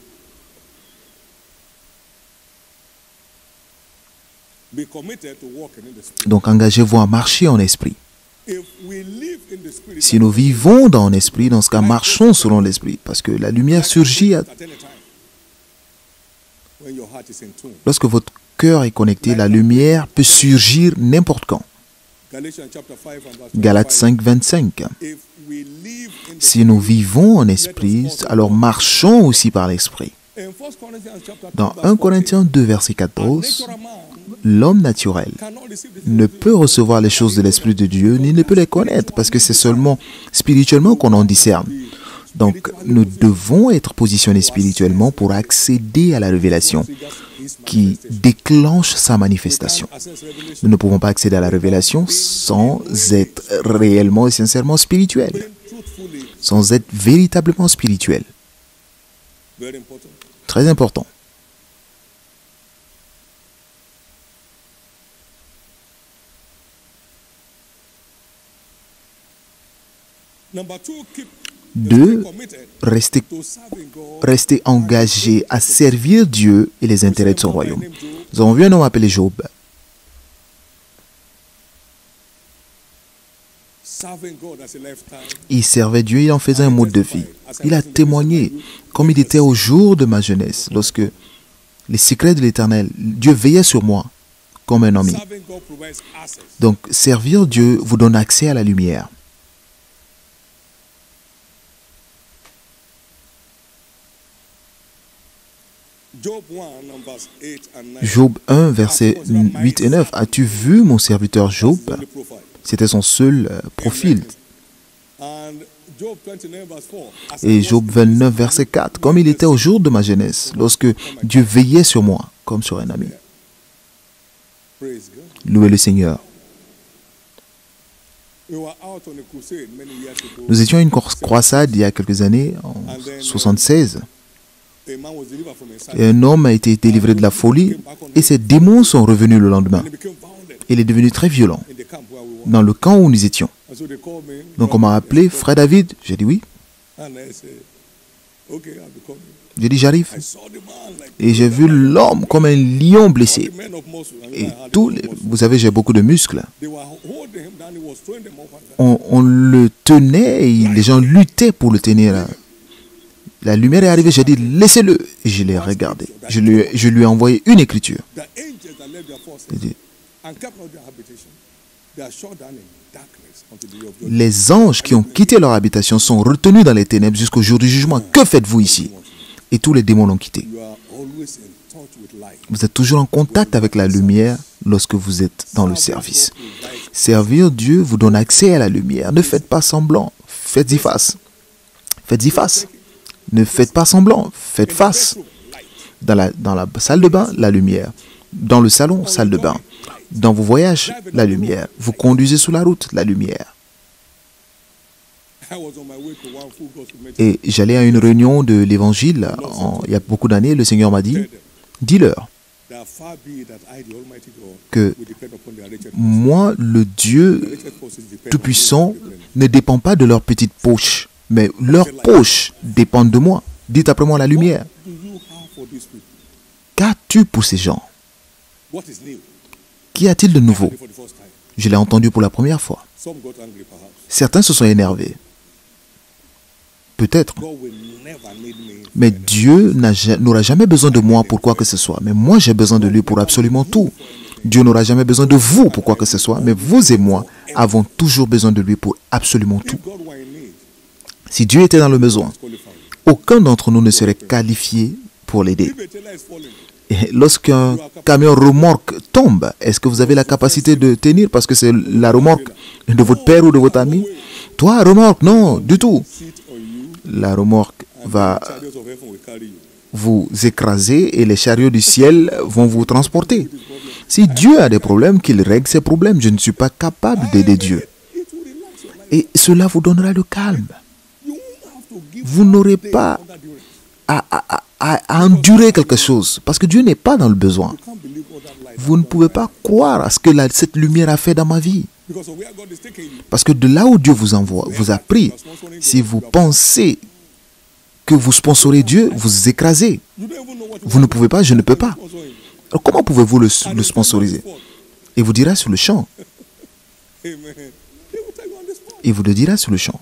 Donc engagez-vous à marcher en esprit. Si nous vivons dans l'esprit, dans ce cas, marchons selon l'esprit, parce que la lumière surgit lorsque votre cœur est connecté, la lumière peut surgir n'importe quand. Galates 5, 25. Si nous vivons en esprit, alors marchons aussi par l'esprit. Dans 1 Corinthiens 2, verset 14, l'homme naturel ne peut recevoir les choses de l'Esprit de Dieu, ni ne peut les connaître, parce que c'est seulement spirituellement qu'on en discerne. Donc, nous devons être positionnés spirituellement pour accéder à la révélation qui déclenche sa manifestation. Nous ne pouvons pas accéder à la révélation sans être réellement et sincèrement spirituel, sans être véritablement spirituel. Très important. Deux, rester engagé à servir Dieu et les intérêts de son royaume. Nous avons vu un homme appelé Job. Il servait Dieu, il en faisait un mode de vie. Il a témoigné comme il était au jour de ma jeunesse, lorsque les secrets de l'Éternel, Dieu veillait sur moi comme un ami. Donc, servir Dieu vous donne accès à la lumière. Job 1, versets 8 et 9. As-tu vu mon serviteur Job? C'était son seul profil. Et Job 29, verset 4. Comme il était au jour de ma jeunesse, lorsque Dieu veillait sur moi, comme sur un ami. Louez le Seigneur. Nous étions à une croisade il y a quelques années, en 1976. Et un homme a été délivré de la folie et ses démons sont revenus le lendemain. Il est devenu très violent dans le camp où nous étions. Donc on m'a appelé, frère David. J'ai dit oui. J'ai dit j'arrive. Et j'ai vu l'homme comme un lion blessé. Et vous savez, j'ai beaucoup de muscles. On le tenait et les gens luttaient pour le tenir. La lumière est arrivée, j'ai dit laissez-le. Et je l'ai regardé. Je lui ai envoyé une écriture. Les anges qui ont quitté leur habitation sont retenus dans les ténèbres jusqu'au jour du jugement. Que faites-vous ici? Et tous les démons l'ont quitté. Vous êtes toujours en contact avec la lumière lorsque vous êtes dans le service. Servir Dieu vous donne accès à la lumière. Ne faites pas semblant. Faites-y face. Faites-y face. Ne faites pas semblant. Faites face. Dans la salle de bain, la lumière. Dans le salon, salle de bain. Dans vos voyages, la lumière. Vous conduisez sur la route, la lumière. Et j'allais à une réunion de l'évangile il y a beaucoup d'années. Le Seigneur m'a dit, dis-leur que moi, le Dieu Tout-Puissant, ne dépend pas de leur petite poche, mais leur poche dépend de moi. Dites après moi la lumière. Qu'as-tu pour ces gens? Qu'y a-t-il de nouveau? Je l'ai entendu pour la première fois. Certains se sont énervés. Peut-être. Mais Dieu n'aura jamais besoin de moi pour quoi que ce soit. Mais moi, j'ai besoin de lui pour absolument tout. Dieu n'aura jamais besoin de vous pour quoi que ce soit. Mais vous et moi avons toujours besoin de lui pour absolument tout. Si Dieu était dans le besoin, aucun d'entre nous ne serait qualifié pour l'aider. Et lorsqu'un camion remorque tombe, est-ce que vous avez la capacité de tenir parce que c'est la remorque de votre père ou de votre ami? Toi, remorque, non, du tout. La remorque va vous écraser et les chariots du ciel vont vous transporter. Si Dieu a des problèmes, qu'il règle ses problèmes. Je ne suis pas capable d'aider Dieu. Et cela vous donnera le calme. Vous n'aurez pas à endurer quelque chose parce que Dieu n'est pas dans le besoin. Vous ne pouvez pas croire à ce que cette lumière a fait dans ma vie. Parce que de là où Dieu vous envoie, vous a pris, si vous pensez que vous sponsorez Dieu, vous écrasez. Vous ne pouvez pas, je ne peux pas. Alors comment pouvez-vous le sponsoriser? Il vous dira sur le champ. Il vous le dira sur le champ.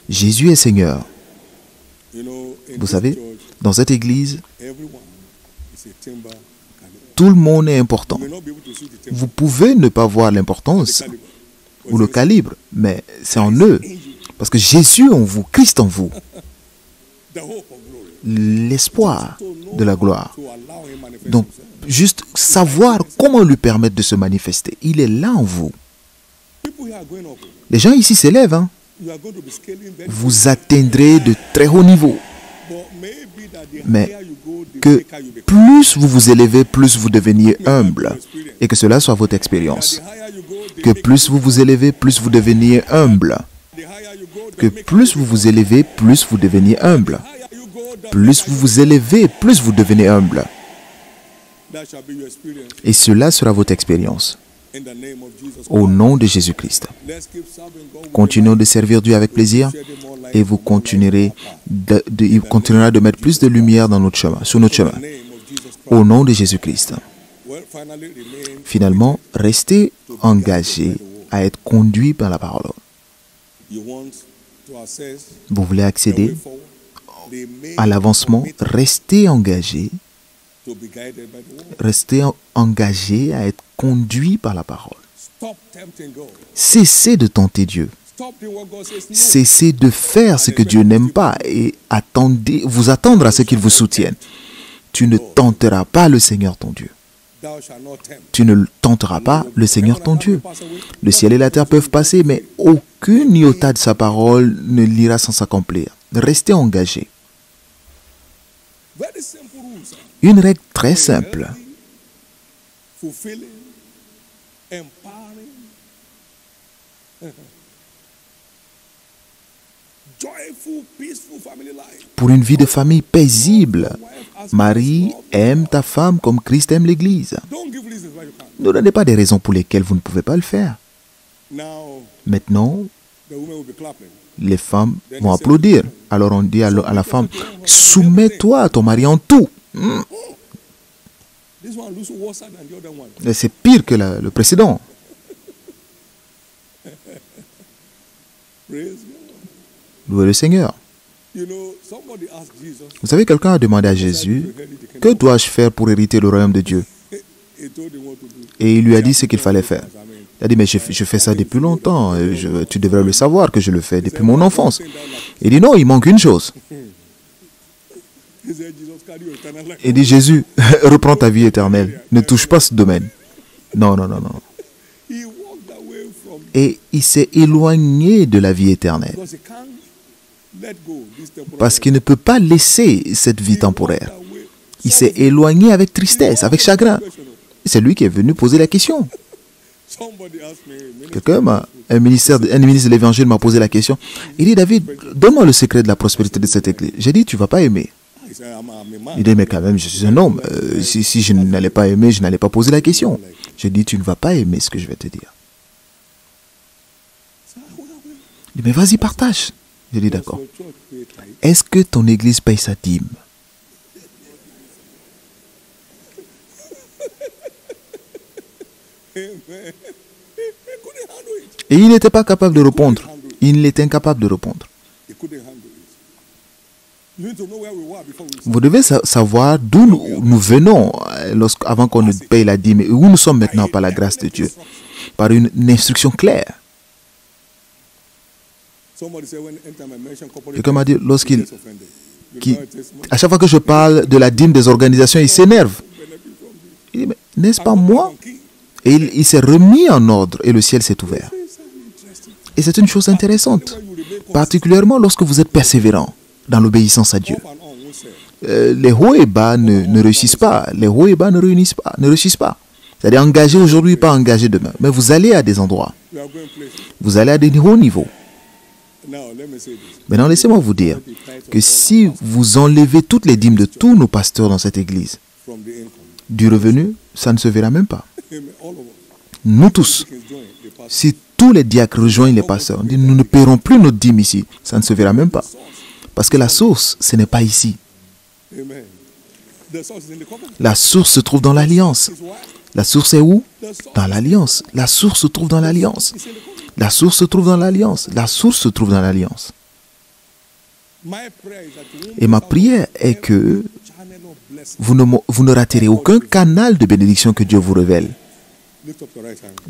Jésus est Seigneur. Vous savez, dans cette église, tout le monde est important. Vous pouvez ne pas voir l'importance ou le calibre, mais c'est en eux. Parce que Jésus en vous, Christ en vous, l'espoir de la gloire. Donc, juste savoir comment lui permettre de se manifester. Il est là en vous. Les gens ici s'élèvent. Hein? Vous atteindrez de très hauts niveaux. Mais que plus vous vous élevez, plus vous deveniez humble. Et que cela soit votre expérience. Que plus vous vous élevez, plus vous deveniez humble. Que plus vous vous élevez, plus vous deveniez humble. Plus vous vous élevez, plus vous devenez humble. Et cela sera votre expérience. Au nom de Jésus-Christ. Continuons de servir Dieu avec plaisir et vous continuerez il continuera de mettre plus de lumière dans notre chemin, sur notre chemin. Au nom de Jésus-Christ. Finalement, restez engagés à être conduits par la parole. Vous voulez accéder à l'avancement, restez engagés. Restez engagés à être conduits par la parole. Cessez de tenter Dieu. Cessez de faire ce que Dieu n'aime pas et vous attendre à ce qu'il vous soutienne. Tu ne tenteras pas le Seigneur ton Dieu. Tu ne tenteras pas le Seigneur ton Dieu. Le ciel et la terre peuvent passer, mais aucune iota de sa parole ne l'ira sans s'accomplir. Restez engagés. Une règle très simple. Pour une vie de famille paisible, Marie, aime ta femme comme Christ aime l'Église. Ne donnez pas des raisons pour lesquelles vous ne pouvez pas le faire. Maintenant, les femmes vont applaudir. Alors on dit à la femme, soumets-toi à ton mari en tout. C'est pire que le précédent. Louez le Seigneur. Vous savez, quelqu'un a demandé à Jésus, que dois-je faire pour hériter le royaume de Dieu? Et il lui a dit ce qu'il fallait faire. Il a dit, mais je fais ça depuis longtemps. Tu devrais le savoir que je le fais depuis mon enfance. Il dit, non, il manque une chose. Il dit, Jésus, reprends ta vie éternelle. Ne touche pas ce domaine. Non, non, non, non. Et il s'est éloigné de la vie éternelle. Parce qu'il ne peut pas laisser cette vie temporaire. Il s'est éloigné avec tristesse, avec chagrin. C'est lui qui est venu poser la question. Un ministre de l'Évangile m'a posé la question. Il dit, David, donne-moi le secret de la prospérité de cette église. J'ai dit, tu ne vas pas aimer. Il dit, mais quand même, je suis un homme. Si je n'allais pas aimer, je n'allais pas poser la question. J'ai dit, tu ne vas pas aimer ce que je vais te dire. Il dit, mais vas-y, partage. J'ai dit, d'accord. Est-ce que ton église paye sa dîme? Et il n'était pas capable de répondre. Il était incapable de répondre. Vous devez savoir d'où nous venons avant qu'on ne paye la dîme et où nous sommes maintenant par la grâce de Dieu. Par une instruction claire. Quelqu'un m'a dit, à chaque fois que je parle de la dîme des organisations, il s'énerve. Il dit, mais n'est-ce pas moi? Et il s'est remis en ordre et le ciel s'est ouvert. Et c'est une chose intéressante, particulièrement lorsque vous êtes persévérant dans l'obéissance à Dieu. Les hauts et bas ne réussissent pas. Les hauts et bas ne réussissent pas. C'est-à-dire engagé aujourd'hui, pas engagé demain. Mais vous allez à des endroits. Vous allez à des hauts niveaux. Maintenant, laissez-moi vous dire que si vous enlevez toutes les dîmes de tous nos pasteurs dans cette église, du revenu, ça ne se verra même pas. Nous tous, si tous les diacres rejoignent les pasteurs, nous ne paierons plus notre dîme ici, ça ne se verra même pas. Parce que la source, ce n'est pas ici. La source se trouve dans l'alliance. La source est où? Dans l'alliance. La source se trouve dans l'alliance. La source se trouve dans l'alliance. La source se trouve dans l'alliance. Et ma prière est que vous ne raterez aucun canal de bénédiction que Dieu vous révèle.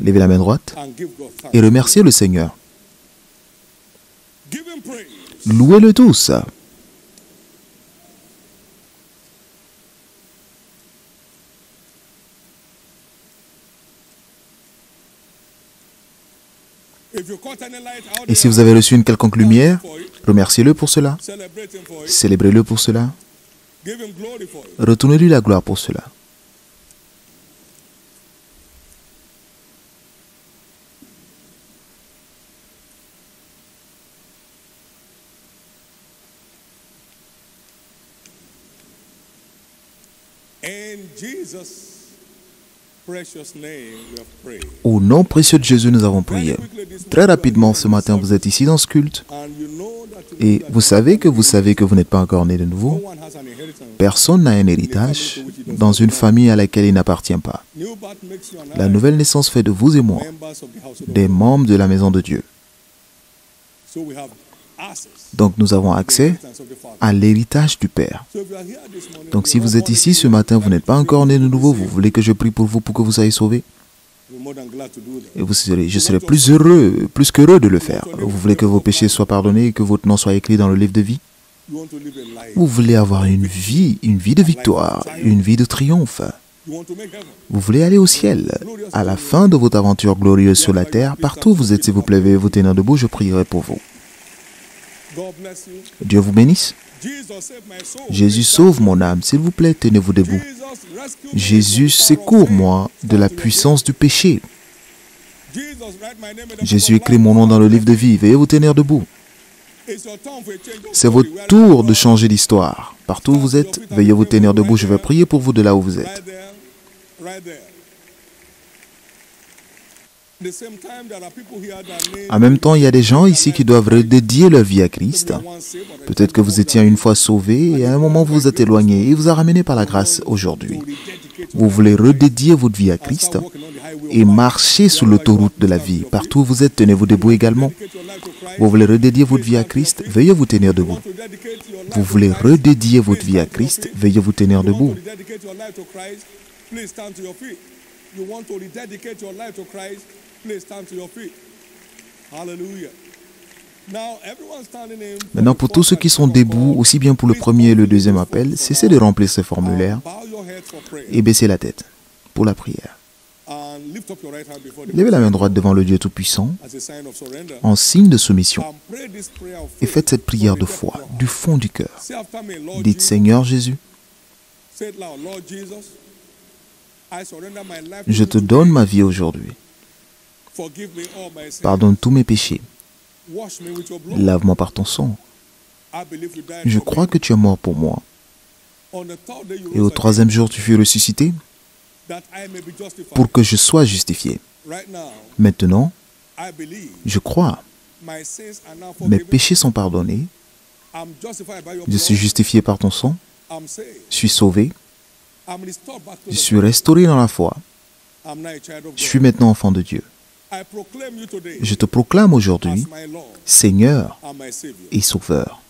Levez la main droite et remerciez le Seigneur. Louez-le tous. Et si vous avez reçu une quelconque lumière, remerciez-le pour cela. Célébrez-le pour cela. Retournez-lui la gloire pour cela. Au nom précieux de Jésus, nous avons prié. Très rapidement, ce matin, vous êtes ici dans ce culte. Et vous savez que vous n'êtes pas encore né de nouveau. Personne n'a un héritage dans une famille à laquelle il n'appartient pas. La nouvelle naissance fait de vous et moi des membres de la maison de Dieu. Donc nous avons accès à l'héritage du Père. Donc si vous êtes ici ce matin, vous n'êtes pas encore né de nouveau, vous voulez que je prie pour vous pour que vous soyez sauvés? Et je serai plus qu'heureux de le faire. Vous voulez que vos péchés soient pardonnés et que votre nom soit écrit dans le livre de vie? Vous voulez avoir une vie de victoire, une vie de triomphe. Vous voulez aller au ciel. À la fin de votre aventure glorieuse sur la terre, partout où vous êtes, s'il vous plaît, veuillez vous tenir debout, je prierai pour vous. Dieu vous bénisse. Jésus sauve mon âme. S'il vous plaît, tenez-vous debout. Jésus secours-moi de la puissance du péché. Jésus écrit mon nom dans le livre de vie. Veuillez vous tenir debout. C'est votre tour de changer l'histoire. Partout où vous êtes, veuillez vous tenir debout. Je vais prier pour vous de là où vous êtes. En même temps, il y a des gens ici qui doivent redédier leur vie à Christ. Peut-être que vous étiez une fois sauvé et à un moment vous vous êtes éloigné et il vous a ramené par la grâce aujourd'hui. Vous voulez redédier votre vie à Christ et marcher sur l'autoroute de la vie. Partout où vous êtes, tenez-vous debout également. Vous voulez redédier votre vie à Christ, veuillez vous tenir debout. Vous voulez redédier votre vie à Christ, veuillez vous tenir debout. Maintenant, pour tous ceux qui sont debout, aussi bien pour le premier et le deuxième appel, cessez de remplir ce formulaire et baissez la tête pour la prière. Levez la main droite devant le Dieu Tout-Puissant en signe de soumission et faites cette prière de foi du fond du cœur. Dites, Seigneur Jésus, je te donne ma vie aujourd'hui. Pardonne tous mes péchés. Lave-moi par ton sang. Je crois que tu es mort pour moi. Et au troisième jour, tu fus ressuscité pour que je sois justifié. Maintenant, je crois. Mes péchés sont pardonnés. Je suis justifié par ton sang. Je suis sauvé. Je suis restauré dans la foi. Je suis maintenant enfant de Dieu. Je te proclame aujourd'hui Seigneur et Sauveur.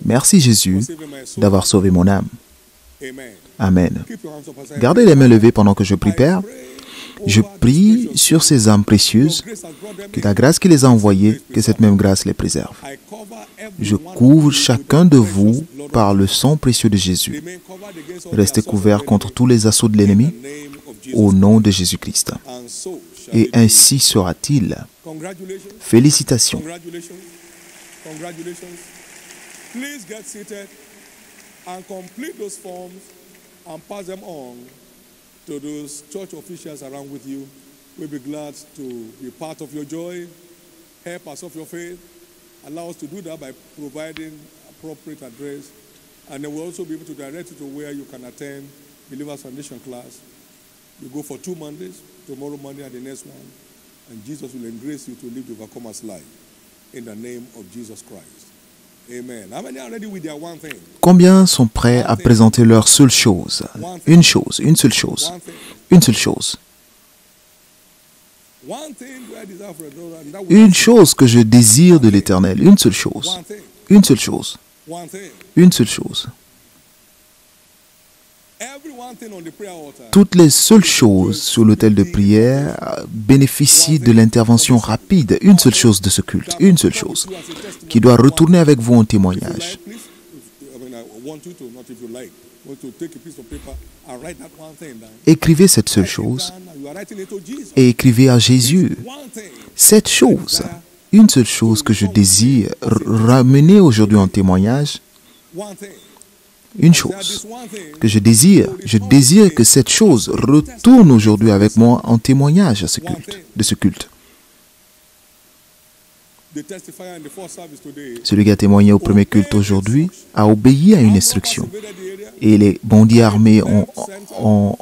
Merci Jésus d'avoir sauvé mon âme. Amen. Gardez les mains levées pendant que je prie, Père. Je prie sur ces âmes précieuses, que la grâce qui les a envoyées, que cette même grâce les préserve. Je couvre chacun de vous par le sang précieux de Jésus. Restez couverts contre tous les assauts de l'ennemi au nom de Jésus-Christ. Et ainsi sera-t-il. Félicitations. Please get seated and complete those forms and pass them on to those church officials around with you. We'll be glad to be part of your joy, help us of your faith. Allow us to do that by providing appropriate address, and then we'll also be able to direct you to where you can attend Believers Foundation class. You go for 2 Mondays, tomorrow Monday and the next one, and Jesus will embrace you to live the overcomer's life in the name of Jesus Christ. Combien sont prêts à présenter leur seule chose? Une chose, une seule chose, une seule chose. Une chose que je désire de l'Éternel, une seule chose, une seule chose, une seule chose. Toutes les seules choses sur l'autel de prière bénéficient de l'intervention rapide, une seule chose de ce culte, une seule chose, qui doit retourner avec vous en témoignage. Écrivez cette seule chose et écrivez à Jésus cette chose, une seule chose que je désire ramener aujourd'hui en témoignage. Une chose que je désire que cette chose retourne aujourd'hui avec moi en témoignage de ce culte. Celui qui a témoigné au premier culte aujourd'hui a obéi à une instruction. Et les bandits armés ont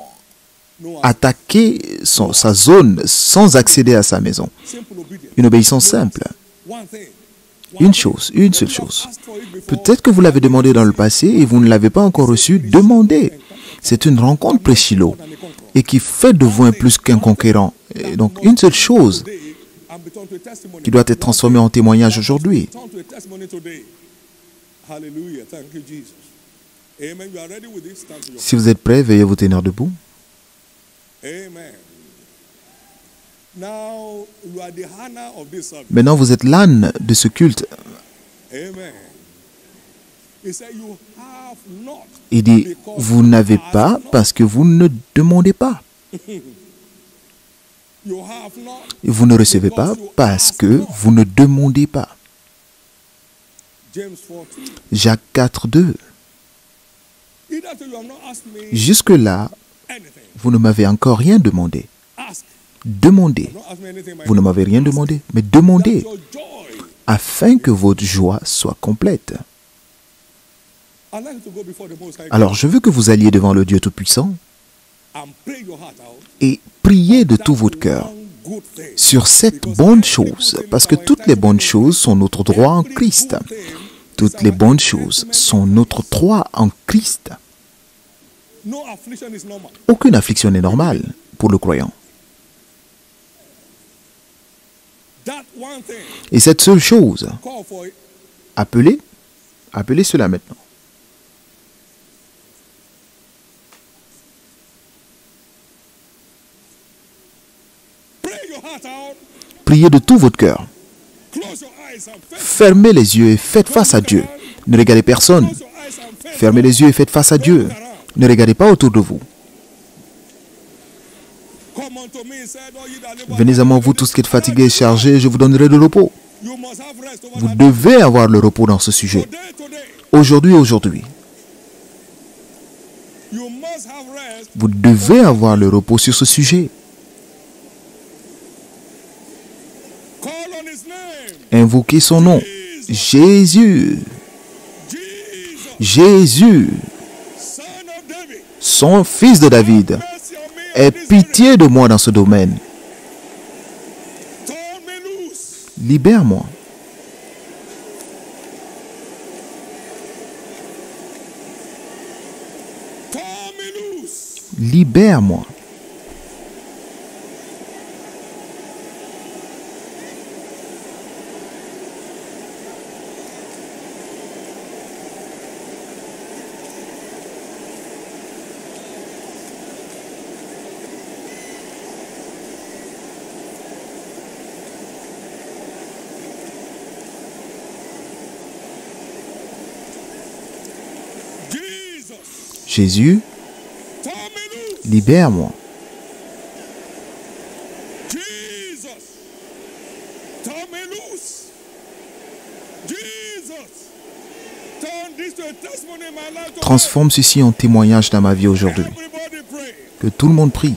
attaqué sa zone sans accéder à sa maison. Une obéissance simple. Une chose, une seule chose. Peut-être que vous l'avez demandé dans le passé et vous ne l'avez pas encore reçu. Demandez. C'est une rencontre pré-Shiloh et qui fait de vous un plus qu'un conquérant. Et donc, une seule chose qui doit être transformée en témoignage aujourd'hui. Si vous êtes prêts, veuillez vous tenir debout. Maintenant, vous êtes l'âne de ce culte. Il dit, vous n'avez pas parce que vous ne demandez pas. Vous ne recevez pas parce que vous ne demandez pas. Jacques 4, 2. Jusque-là, vous ne m'avez encore rien demandé. Demandez. Vous ne m'avez rien demandé, mais demandez afin que votre joie soit complète. Alors, je veux que vous alliez devant le Dieu Tout-Puissant et priez de tout votre cœur sur cette bonne chose, parce que toutes les bonnes choses sont notre droit en Christ. Toutes les bonnes choses sont notre droit en Christ. Aucune affliction n'est normale pour le croyant. Et cette seule chose, appelez cela maintenant. Priez de tout votre cœur. Fermez les yeux et faites face à Dieu. Ne regardez personne. Fermez les yeux et faites face à Dieu. Ne regardez pas autour de vous. Venez à moi, vous tous qui êtes fatigués et chargés, je vous donnerai le repos. Vous devez avoir le repos dans ce sujet. Aujourd'hui, vous devez avoir le repos sur ce sujet. Invoquez son nom. Jésus. Jésus. Son fils de David. Aie pitié de moi dans ce domaine. Libère-moi. Libère-moi. Jésus, libère-moi. Transforme ceci en témoignage dans ma vie aujourd'hui. Que tout le monde prie.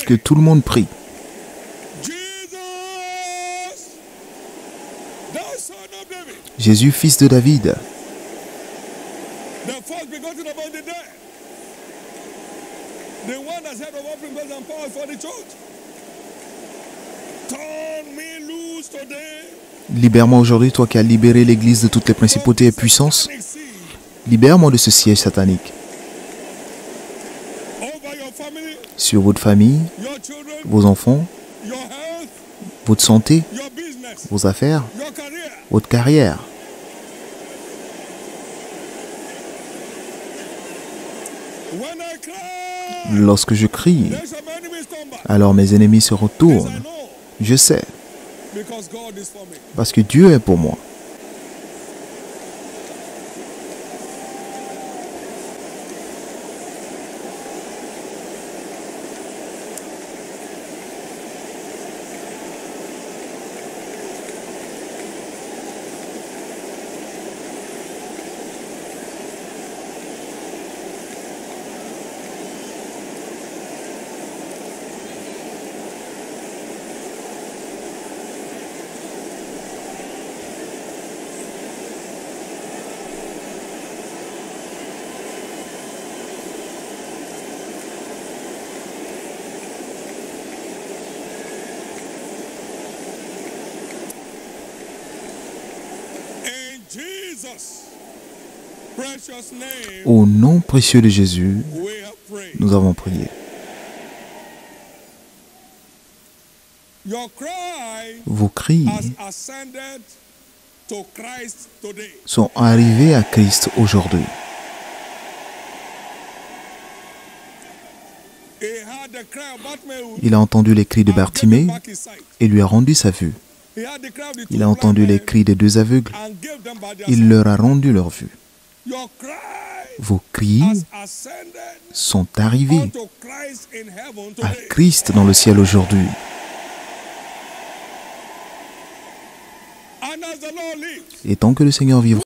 Que tout le monde prie. Jésus, fils de David. Libère-moi aujourd'hui, toi qui as libéré l'Église de toutes les principautés et puissances. Libère-moi de ce siège satanique. Sur votre famille, vos enfants, votre santé, vos affaires, votre carrière. Lorsque je crie, alors mes ennemis se retournent. Je sais, parce que Dieu est pour moi. Au nom précieux de Jésus, nous avons prié. Vos cris sont arrivés à Christ aujourd'hui. Il a entendu les cris de Bartimée et lui a rendu sa vue. Il a entendu les cris des deux aveugles. Il leur a rendu leur vue. Vos cris sont arrivés à Christ dans le ciel aujourd'hui. Et tant que le Seigneur vivra,